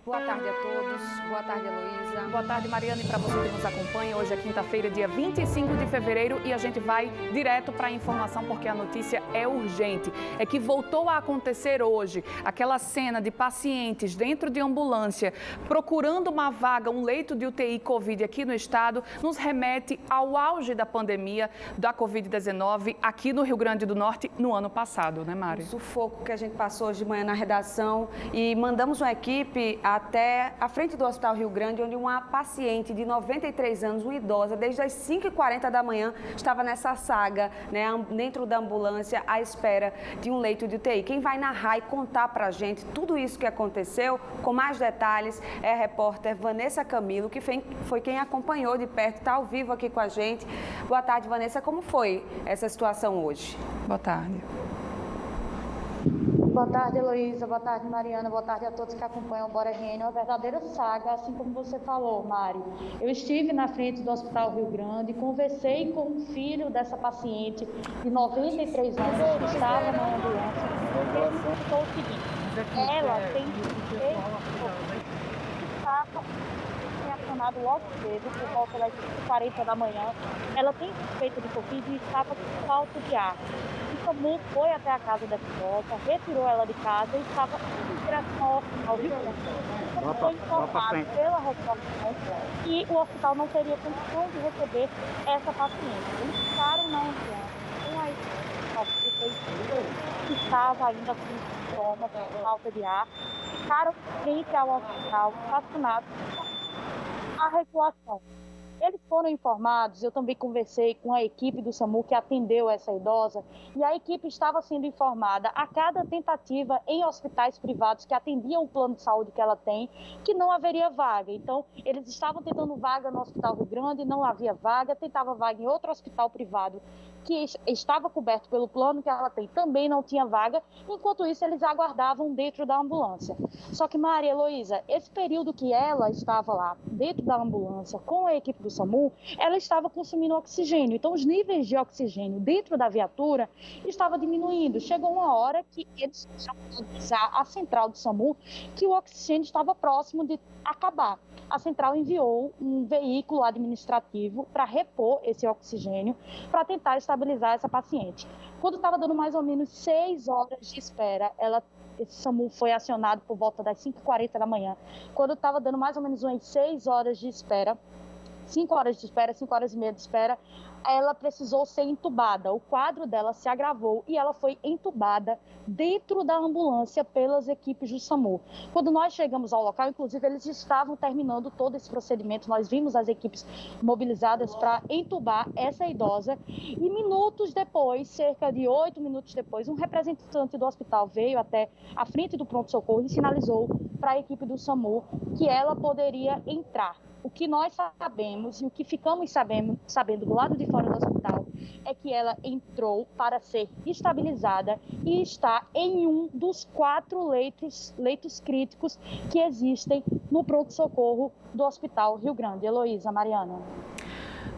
Boa tarde a todos. Boa tarde, Heloísa. Boa tarde, Mariana, e para você que nos acompanha. Hoje é quinta-feira, dia 25 de fevereiro, e a gente vai direto para a informação porque a notícia é urgente. É que voltou a acontecer hoje aquela cena de pacientes dentro de ambulância procurando uma vaga, um leito de UTI Covid aqui no estado, nos remete ao auge da pandemia da Covid-19 aqui no Rio Grande do Norte no ano passado, né, Mari? O sufoco que a gente passou hoje de manhã na redação e mandamos uma equipe até a frente do Hospital Rio Grande, onde uma paciente de 93 anos, uma idosa, desde as 5h40 da manhã, estava nessa saga, né, dentro da ambulância, à espera de um leito de UTI. Quem vai narrar e contar para a gente tudo isso que aconteceu, com mais detalhes, é a repórter Vanessa Camilo, que foi quem acompanhou de perto, está ao vivo aqui com a gente. Boa tarde, Vanessa. Como foi essa situação hoje? Boa tarde. Boa tarde, Heloísa. Boa tarde, Mariana. Boa tarde a todos que acompanham o Bora RN. É uma verdadeira saga, assim como você falou, Mari. Eu estive na frente do Hospital Rio Grande, conversei com o filho dessa paciente de 93 anos que estava na ambulância. Ele contou o seguinte: ela tem acionado logo cedo, por volta das 5h40 da manhã. Ela tem suspeita de Covid e estava com falta de ar. O SAMU foi até a casa dessa idosa, retirou ela de casa e estava em direção ao Hospital Rio Grande. Foi informado pela recepção que o hospital não teria condição de receber essa paciente. Eles ficaram na ambulância com a que estava ainda com sintomas, com falta de ar, ficaram frente ao hospital, estacionados a regulação. Eles foram informados, eu também conversei com a equipe do SAMU que atendeu essa idosa, e a equipe estava sendo informada a cada tentativa em hospitais privados que atendiam o plano de saúde que ela tem, que não haveria vaga. Então, eles estavam tentando vaga no Hospital Rio Grande, não havia vaga, tentava vaga em outro hospital privado que estava coberto pelo plano que ela tem, também não tinha vaga. Enquanto isso, eles aguardavam dentro da ambulância. Só que, Maria Heloísa, esse período que ela estava lá dentro da ambulância com a equipe do SAMU, ela estava consumindo oxigênio. Então, os níveis de oxigênio dentro da viatura estavam diminuindo. Chegou uma hora que eles precisaram avisar a central do SAMU que o oxigênio estava próximo de acabar. A central enviou um veículo administrativo para repor esse oxigênio, para tentar estabilizar essa paciente. Quando estava dando mais ou menos 6 horas de espera, esse SAMU foi acionado por volta das 5h40 da manhã. Quando estava dando mais ou menos umas 6 horas de espera, 5 horas de espera, 5 horas e meia de espera, ela precisou ser entubada. O quadro dela se agravou e ela foi entubada dentro da ambulância pelas equipes do SAMU. Quando nós chegamos ao local, inclusive, eles estavam terminando todo esse procedimento. Nós vimos as equipes mobilizadas para entubar essa idosa e minutos depois, cerca de 8 minutos depois, um representante do hospital veio até a frente do pronto-socorro e sinalizou para a equipe do SAMU que ela poderia entrar. O que nós sabemos e o que ficamos sabendo do lado de fora do hospital é que ela entrou para ser estabilizada e está em um dos 4 leitos críticos que existem no pronto-socorro do Hospital Rio Grande. Heloísa, Mariana.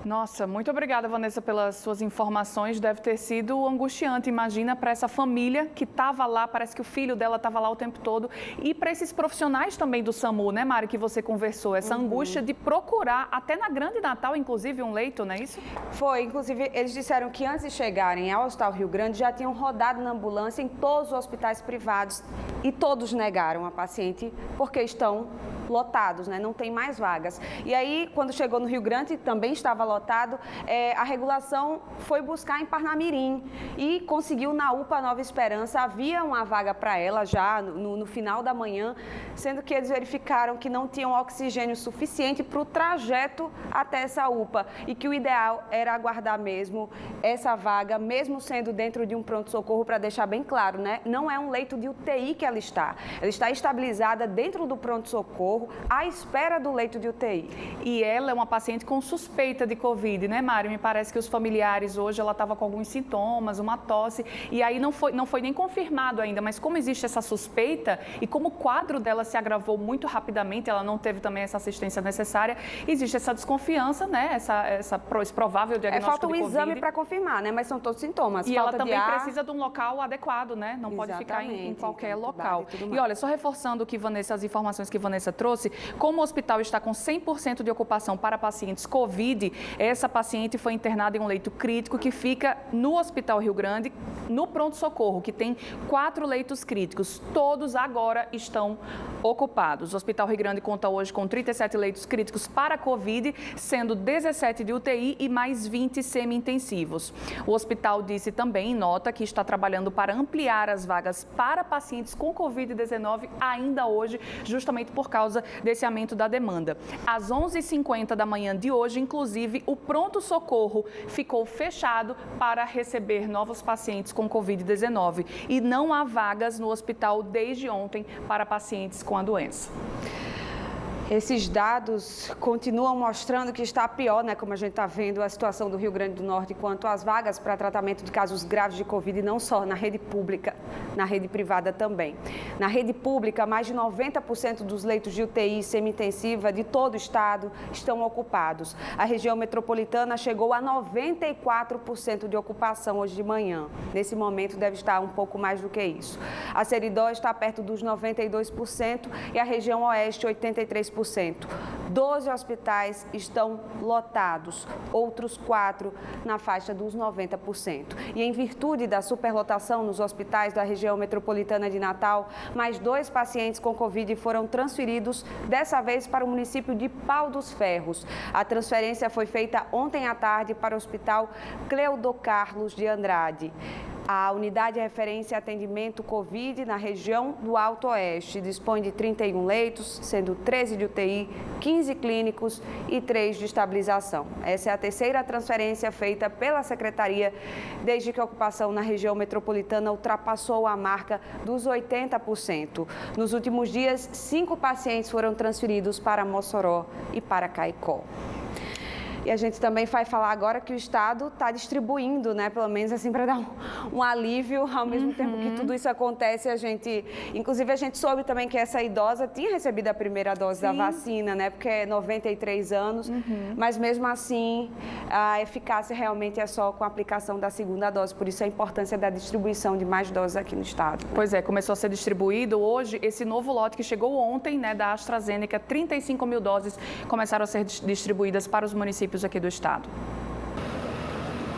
Nossa, muito obrigada, Vanessa, pelas suas informações. Deve ter sido angustiante, imagina, para essa família que estava lá, parece que o filho dela estava lá o tempo todo. E para esses profissionais também do SAMU, né, Mari, que você conversou, essa angústia de procurar, até na Grande Natal, inclusive, um leito, não é isso? Foi, inclusive, eles disseram que antes de chegarem ao Hospital Rio Grande, já tinham rodado na ambulância em todos os hospitais privados e todos negaram a paciente porque estão lotados, né? Não tem mais vagas. E aí, quando chegou no Rio Grande, também estava lotado, a regulação foi buscar em Parnamirim e conseguiu na UPA Nova Esperança. Havia uma vaga para ela já no final da manhã, sendo que eles verificaram que não tinham oxigênio suficiente para o trajeto até essa UPA e que o ideal era aguardar mesmo essa vaga, mesmo sendo dentro de um pronto-socorro, para deixar bem claro, né? Não é um leito de UTI que ela está estabilizada dentro do pronto-socorro, à espera do leito de UTI. E ela é uma paciente com suspeita de Covid, né, Mário? Me parece que os familiares hoje, ela estava com alguns sintomas, uma tosse, e aí não foi nem confirmado ainda, mas como existe essa suspeita e como o quadro dela se agravou muito rapidamente, ela não teve também essa assistência necessária, existe essa desconfiança, né, esse provável diagnóstico falta de um Covid. exame para confirmar, né, mas são todos sintomas. E falta ela também de ar... precisa de um local adequado, né, não pode ficar em qualquer local. E olha, só reforçando as informações que Vanessa trouxe, como o hospital está com 100% de ocupação para pacientes Covid, essa paciente foi internada em um leito crítico que fica no Hospital Rio Grande, no pronto-socorro, que tem 4 leitos críticos. Todos agora estão ocupados. O Hospital Rio Grande conta hoje com 37 leitos críticos para Covid, sendo 17 de UTI e mais 20 semi-intensivos. O hospital disse também em nota que está trabalhando para ampliar as vagas para pacientes com Covid-19 ainda hoje, justamente por causa desse aumento da demanda. Às 11h50 da manhã de hoje, inclusive, o pronto-socorro ficou fechado para receber novos pacientes com Covid-19 e não há vagas no hospital desde ontem para pacientes com a doença. Esses dados continuam mostrando que está pior, né, como a gente está vendo, a situação do Rio Grande do Norte quanto às vagas para tratamento de casos graves de Covid, não só na rede pública, na rede privada também. Na rede pública, mais de 90% dos leitos de UTI semi-intensiva de todo o estado estão ocupados. A região metropolitana chegou a 94% de ocupação hoje de manhã. Nesse momento deve estar um pouco mais do que isso. A Seridó está perto dos 92% e a região oeste 83%. 12 hospitais estão lotados, outros 4 na faixa dos 90%. E em virtude da superlotação nos hospitais da região metropolitana de Natal, mais 2 pacientes com Covid foram transferidos, dessa vez para o município de Pau dos Ferros. A transferência foi feita ontem à tarde para o Hospital Cleodo Carlos de Andrade. A unidade de referência e atendimento Covid na região do Alto Oeste dispõe de 31 leitos, sendo 13 de UTI, 15 clínicos e 3 de estabilização. Essa é a terceira transferência feita pela Secretaria desde que a ocupação na região metropolitana ultrapassou a marca dos 80%. Nos últimos dias, 5 pacientes foram transferidos para Mossoró e para Caicó. E a gente também vai falar agora que o Estado está distribuindo, né? Pelo menos assim, para dar um alívio, ao mesmo tempo que tudo isso acontece, inclusive a gente soube também que essa idosa tinha recebido a primeira dose da vacina, né? Porque é 93 anos, mas mesmo assim a eficácia realmente é só com a aplicação da segunda dose, por isso a importância da distribuição de mais doses aqui no Estado. Pois é, começou a ser distribuído hoje esse novo lote que chegou ontem, né, da AstraZeneca, 35 mil doses começaram a ser distribuídas para os municípios aqui do estado.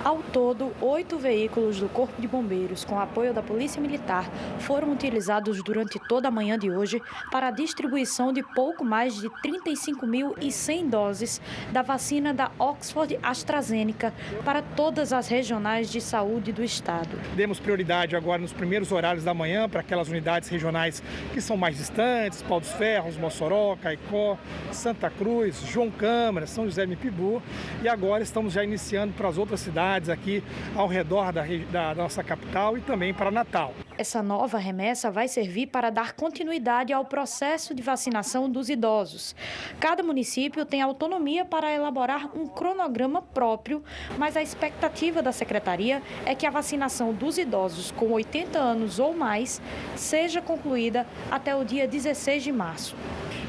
Ao todo, 8 veículos do Corpo de Bombeiros, com apoio da Polícia Militar, foram utilizados durante toda a manhã de hoje para a distribuição de pouco mais de 35.100 doses da vacina da Oxford AstraZeneca para todas as regionais de saúde do estado. Demos prioridade agora nos primeiros horários da manhã para aquelas unidades regionais que são mais distantes, Pau dos Ferros, Mossoró, Caicó, Santa Cruz, João Câmara, São José Mipibu, e agora estamos já iniciando para as outras cidades aqui ao redor da nossa capital e também para Natal. Essa nova remessa vai servir para dar continuidade ao processo de vacinação dos idosos. Cada município tem autonomia para elaborar um cronograma próprio, mas a expectativa da Secretaria é que a vacinação dos idosos com 80 anos ou mais seja concluída até o dia 16 de março.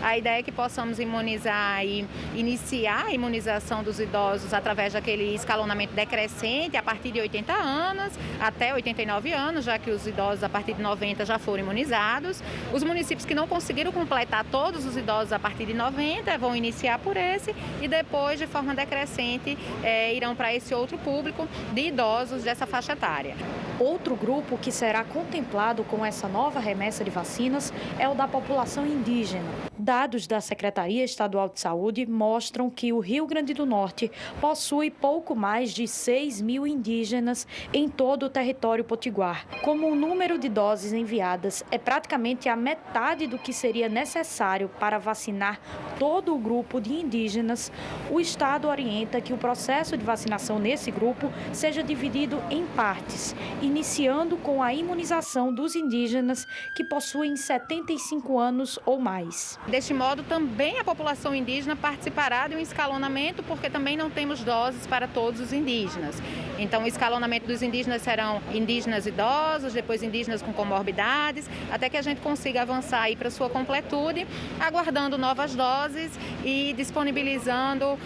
A ideia é que possamos imunizar e iniciar a imunização dos idosos através daquele escalonamento decrescente a partir de 80 anos até 89 anos, já que os idosos a partir de 90 já foram imunizados. Os municípios que não conseguiram completar todos os idosos a partir de 90 vão iniciar por esse e depois, de forma decrescente, irão para esse outro público de idosos dessa faixa etária. Outro grupo que será contemplado com essa nova remessa de vacinas é o da população indígena. Dados da Secretaria Estadual de Saúde mostram que o Rio Grande do Norte possui pouco mais de 6 mil indígenas em todo o território potiguar. Como o número de doses enviadas é praticamente a metade do que seria necessário para vacinar todo o grupo de indígenas, o Estado orienta que o processo de vacinação nesse grupo seja dividido em partes, iniciando com a imunização dos indígenas que possuem 75 anos ou mais. Deste modo, também a população indígena participará de um escalonamento, porque também não temos doses para todos os indígenas. Então, o escalonamento dos indígenas serão indígenas idosos, depois indígenas com comorbidades, até que a gente consiga avançar aí para sua completude, aguardando novas doses e disponibilizando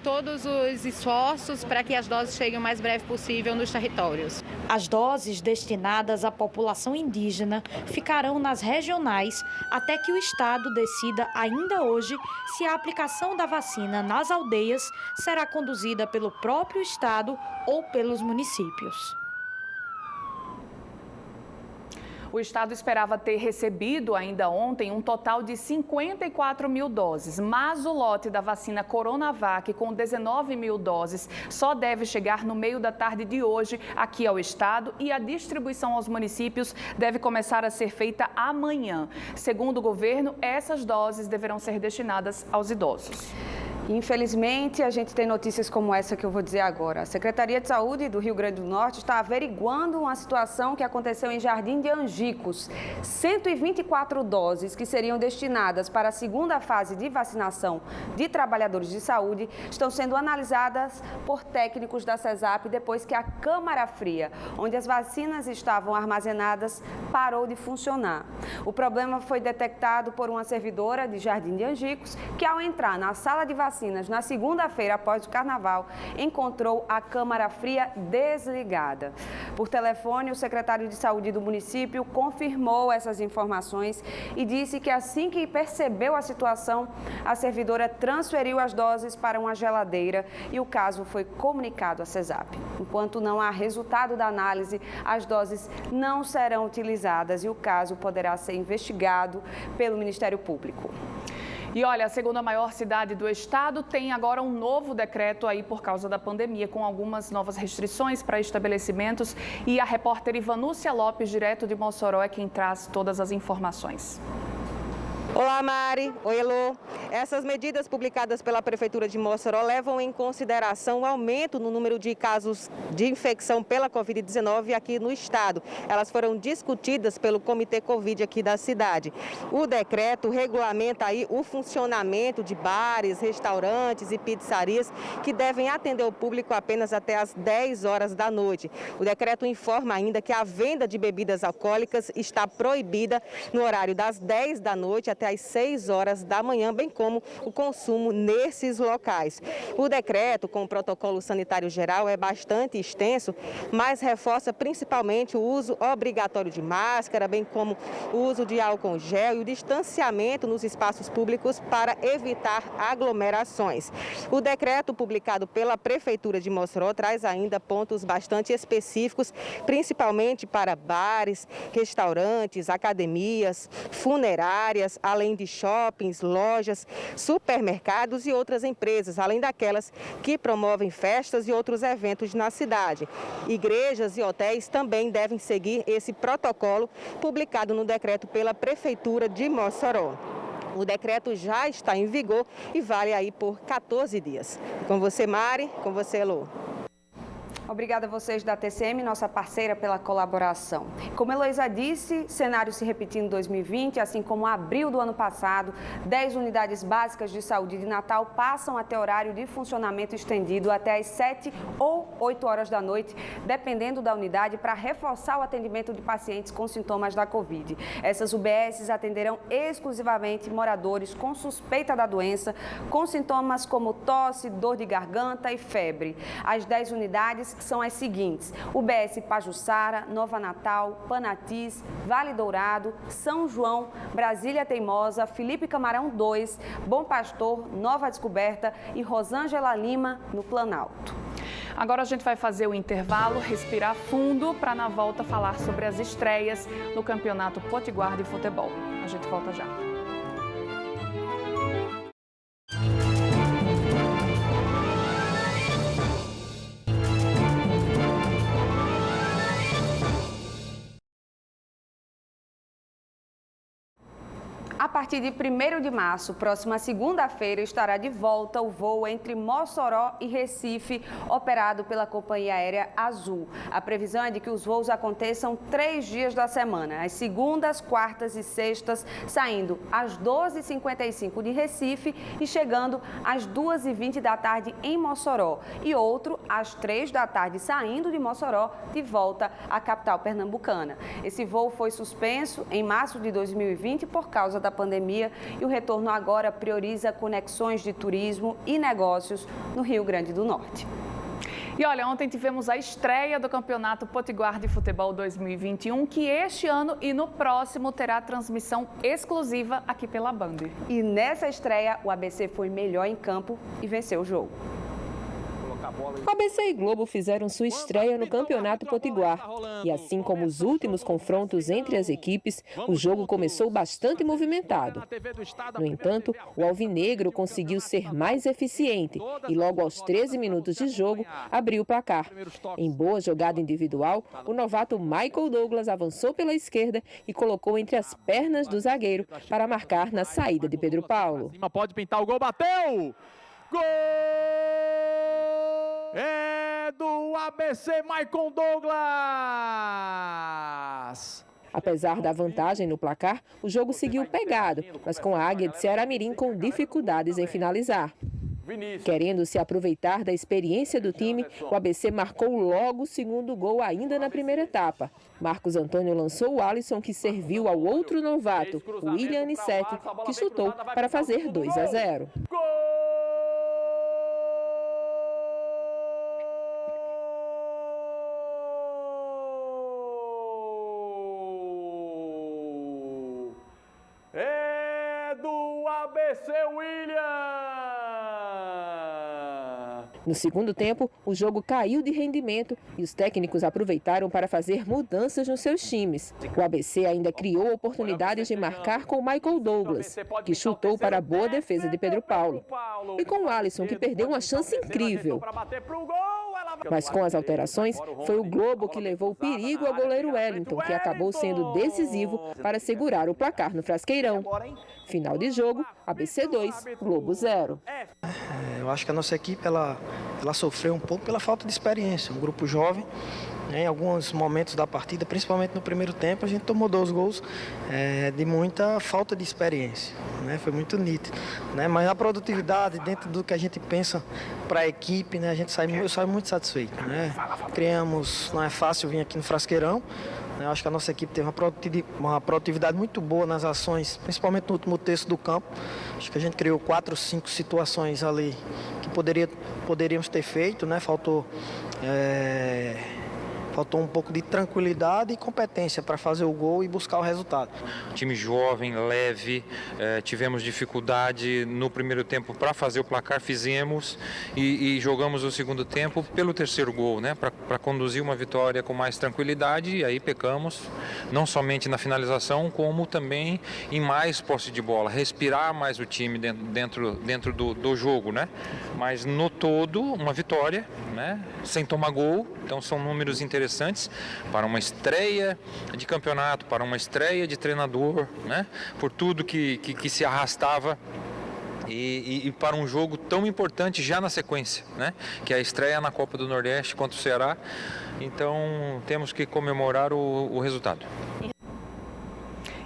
todos os esforços para que as doses cheguem o mais breve possível nos territórios. As doses destinadas à população indígena ficarão nas regionais até que o Estado decida ainda hoje se a aplicação da vacina nas aldeias será conduzida pelo próprio Estado ou pelos municípios. O Estado esperava ter recebido ainda ontem um total de 54 mil doses, mas o lote da vacina Coronavac com 19 mil doses só deve chegar no meio da tarde de hoje aqui ao Estado e a distribuição aos municípios deve começar a ser feita amanhã. Segundo o governo, essas doses deverão ser destinadas aos idosos. Infelizmente, a gente tem notícias como essa que eu vou dizer agora. A Secretaria de Saúde do Rio Grande do Norte está averiguando uma situação que aconteceu em Jardim de Angicos. 124 doses que seriam destinadas para a segunda fase de vacinação de trabalhadores de saúde estão sendo analisadas por técnicos da CESAP depois que a câmara fria, onde as vacinas estavam armazenadas, parou de funcionar. O problema foi detectado por uma servidora de Jardim de Angicos que, ao entrar na sala de vacinas na segunda-feira após o carnaval, encontrou a câmara fria desligada. Por telefone, o secretário de saúde do município confirmou essas informações e disse que assim que percebeu a situação, a servidora transferiu as doses para uma geladeira e o caso foi comunicado à CESAP. Enquanto não há resultado da análise, as doses não serão utilizadas e o caso poderá ser investigado pelo Ministério Público. E olha, a segunda maior cidade do estado tem agora um novo decreto aí por causa da pandemia, com algumas novas restrições para estabelecimentos. E a repórter Ivanúcia Lopes, direto de Mossoró, é quem traz todas as informações. Olá, Mari. Oi, Elô. Essas medidas publicadas pela Prefeitura de Mossoró levam em consideração o aumento no número de casos de infecção pela Covid-19 aqui no estado. Elas foram discutidas pelo Comitê Covid aqui da cidade. O decreto regulamenta aí o funcionamento de bares, restaurantes e pizzarias que devem atender o público apenas até às 10 horas da noite. O decreto informa ainda que a venda de bebidas alcoólicas está proibida no horário das 10 da noite até às 6 horas da manhã, bem como o consumo nesses locais. O decreto, com o protocolo sanitário geral, é bastante extenso, mas reforça principalmente o uso obrigatório de máscara, bem como o uso de álcool gel e o distanciamento nos espaços públicos para evitar aglomerações. O decreto publicado pela Prefeitura de Mossoró traz ainda pontos bastante específicos, principalmente para bares, restaurantes, academias, funerárias, além de shoppings, lojas, supermercados e outras empresas, além daquelas que promovem festas e outros eventos na cidade. Igrejas e hotéis também devem seguir esse protocolo publicado no decreto pela Prefeitura de Mossoró. O decreto já está em vigor e vale aí por 14 dias. Com você, Mari, com você, Elô. Obrigada a vocês da TCM, nossa parceira, pela colaboração. Como a Heloísa disse, cenário se repetindo em 2020, assim como abril do ano passado, 10 unidades básicas de saúde de Natal passam a ter horário de funcionamento estendido até às 7 ou 8 horas da noite, dependendo da unidade, para reforçar o atendimento de pacientes com sintomas da Covid. Essas UBSs atenderão exclusivamente moradores com suspeita da doença, com sintomas como tosse, dor de garganta e febre. As 10 unidades são as seguintes: UBS Pajuçara, Nova Natal, Panatis, Vale Dourado, São João, Brasília Teimosa, Felipe Camarão 2, Bom Pastor, Nova Descoberta e Rosângela Lima, no Planalto. Agora a gente vai fazer o intervalo, respirar fundo, para na volta falar sobre as estreias no Campeonato Potiguar de Futebol. A gente volta já. partir de 1º de março, próxima segunda-feira, estará de volta o voo entre Mossoró e Recife, operado pela Companhia Aérea Azul. A previsão é de que os voos aconteçam 3 dias da semana, às segundas, quartas e sextas, saindo às 12h55 de Recife e chegando às 2h20 da tarde em Mossoró. E outro às 3 da tarde, saindo de Mossoró, de volta à capital pernambucana. Esse voo foi suspenso em março de 2020 por causa da pandemia e o retorno agora prioriza conexões de turismo e negócios no Rio Grande do Norte. E olha, ontem tivemos a estreia do Campeonato Potiguar de Futebol 2021, que este ano e no próximo terá transmissão exclusiva aqui pela Band. E nessa estreia, o ABC foi melhor em campo e venceu o jogo. ABC e Globo fizeram sua estreia no Campeonato Potiguar. E assim como os últimos confrontos entre as equipes, o jogo começou bastante movimentado. No entanto, o alvinegro conseguiu ser mais eficiente e logo aos 13 minutos de jogo abriu o placar. Em boa jogada individual, o novato Michael Douglas avançou pela esquerda e colocou entre as pernas do zagueiro para marcar na saída de Pedro Paulo. Pode pintar o gol, bateu! Gol! É do ABC, Michael Douglas! Apesar da vantagem no placar, o jogo seguiu pegado, mas com a Águia de Ceará-Mirim com dificuldades em finalizar. Querendo se aproveitar da experiência do time, o ABC marcou logo o segundo gol ainda na primeira etapa. Marcos Antônio lançou o Alisson, que serviu ao outro novato, o William Anissete, que chutou para fazer 2-0. No segundo tempo, o jogo caiu de rendimento e os técnicos aproveitaram para fazer mudanças nos seus times. O ABC ainda criou oportunidades de marcar com Michael Douglas, que chutou para a boa defesa de Pedro Paulo. E com o Alisson, que perdeu uma chance incrível. Mas com as alterações, foi o Globo que levou o perigo ao goleiro Wellington, que acabou sendo decisivo para segurar o placar no Frasqueirão. Final de jogo, ABC 2, Globo 0. Eu acho que a nossa equipe ela sofreu um pouco pela falta de experiência. Um grupo jovem, em alguns momentos da partida, principalmente no primeiro tempo, a gente tomou 2 gols de muita falta de experiência. Né? Foi muito nítido. Né? Mas a produtividade, dentro do que a gente pensa para a equipe, né? Eu saio muito satisfeito. Né? Criamos, não é fácil vir aqui no Frasqueirão. Eu acho que a nossa equipe teve uma produtividade muito boa nas ações, principalmente no último terço do campo. Acho que a gente criou 4 ou 5 situações ali que poderíamos ter feito, né? Faltou um pouco de tranquilidade e competência para fazer o gol e buscar o resultado. Time jovem, leve, tivemos dificuldade no primeiro tempo para fazer o placar, fizemos e jogamos o segundo tempo pelo terceiro gol, né? Para conduzir uma vitória com mais tranquilidade, e aí pecamos, não somente na finalização, como também em mais posse de bola, respirar mais o time dentro do jogo, né? Mas no todo, uma vitória, né? Sem tomar gol, então são números interessantes para uma estreia de campeonato, para uma estreia de treinador, né? Por tudo que se arrastava e para um jogo tão importante já na sequência, né? Que é a estreia na Copa do Nordeste contra o Ceará. Então temos que comemorar o resultado.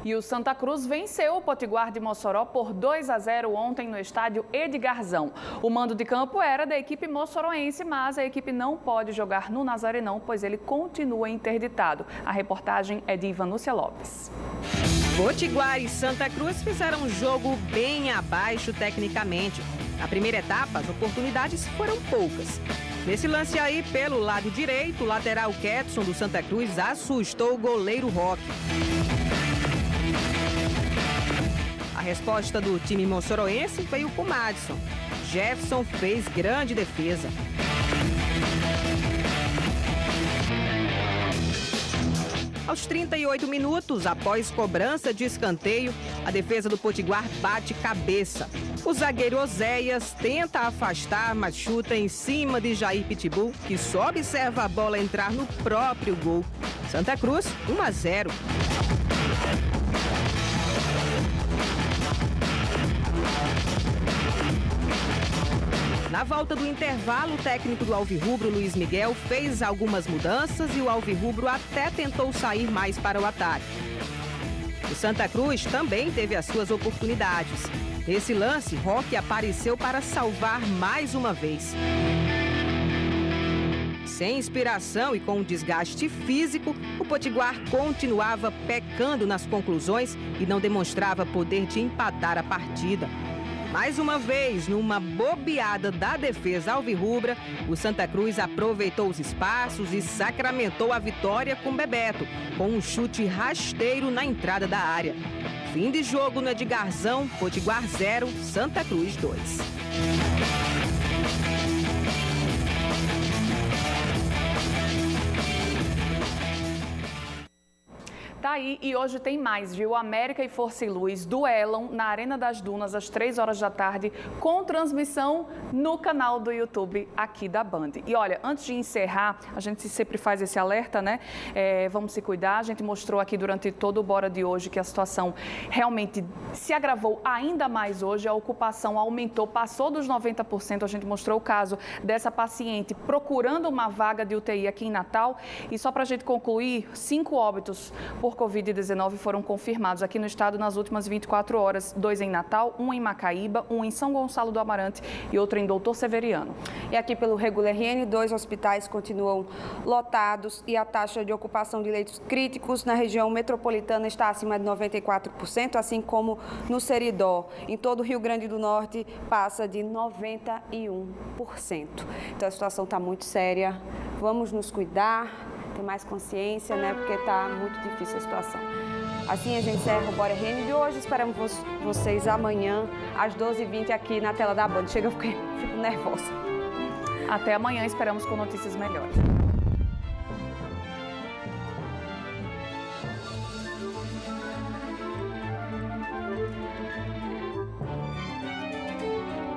E o Santa Cruz venceu o Potiguar de Mossoró por 2-0 ontem no estádio Edgarzão. O mando de campo era da equipe moçoroense, mas a equipe não pode jogar no Nazarenão, pois ele continua interditado. A reportagem é de Ivanúcia Lopes. Potiguar e Santa Cruz fizeram um jogo bem abaixo tecnicamente. Na primeira etapa, as oportunidades foram poucas. Nesse lance aí, pelo lado direito, o lateral Ketson do Santa Cruz assustou o goleiro Roque. A resposta do time moçoroense veio com o Madison. Jefferson fez grande defesa. Aos 38 minutos, após cobrança de escanteio, a defesa do Potiguar bate cabeça. O zagueiro Oséias tenta afastar, mas chuta em cima de Jair Pitbull, que só observa a bola entrar no próprio gol. Santa Cruz, 1-0. Na volta do intervalo, o técnico do Alvirrubro, Luiz Miguel, fez algumas mudanças e o Alvirrubro até tentou sair mais para o ataque. O Santa Cruz também teve as suas oportunidades. Nesse lance, Roque apareceu para salvar mais uma vez. Sem inspiração e com um desgaste físico, o Potiguar continuava pecando nas conclusões e não demonstrava poder de empatar a partida. Mais uma vez, numa bobeada da defesa alvirrubra, o Santa Cruz aproveitou os espaços e sacramentou a vitória com Bebeto, com um chute rasteiro na entrada da área. Fim de jogo no Edgarzão, Potiguar 0, Santa Cruz 2. Tá aí, e hoje tem mais, viu? América e Força e Luz duelam na Arena das Dunas às 3 horas da tarde, com transmissão no canal do YouTube aqui da Band. E olha, antes de encerrar, a gente sempre faz esse alerta, né? Vamos se cuidar. A gente mostrou aqui durante todo o Bora de hoje que a situação realmente se agravou ainda mais hoje. A ocupação aumentou, passou dos 90%. A gente mostrou o caso dessa paciente procurando uma vaga de UTI aqui em Natal. E só para a gente concluir, 5 óbitos por Covid-19 foram confirmados aqui no estado nas últimas 24 horas. 2 em Natal, 1 em Macaíba, 1 em São Gonçalo do Amarante e outro em Doutor Severiano. E aqui pelo Regular RN, 2 hospitais continuam lotados e a taxa de ocupação de leitos críticos na região metropolitana está acima de 94%, assim como no Seridó. Em todo o Rio Grande do Norte passa de 91%. Então a situação está muito séria. Vamos nos cuidar, ter mais consciência, né? Porque está muito difícil a situação. Assim a gente encerra o Bora RN de hoje. Esperamos vocês amanhã, às 12h20, aqui na tela da Band. Chega, eu fico nervosa. Até amanhã, esperamos com notícias melhores.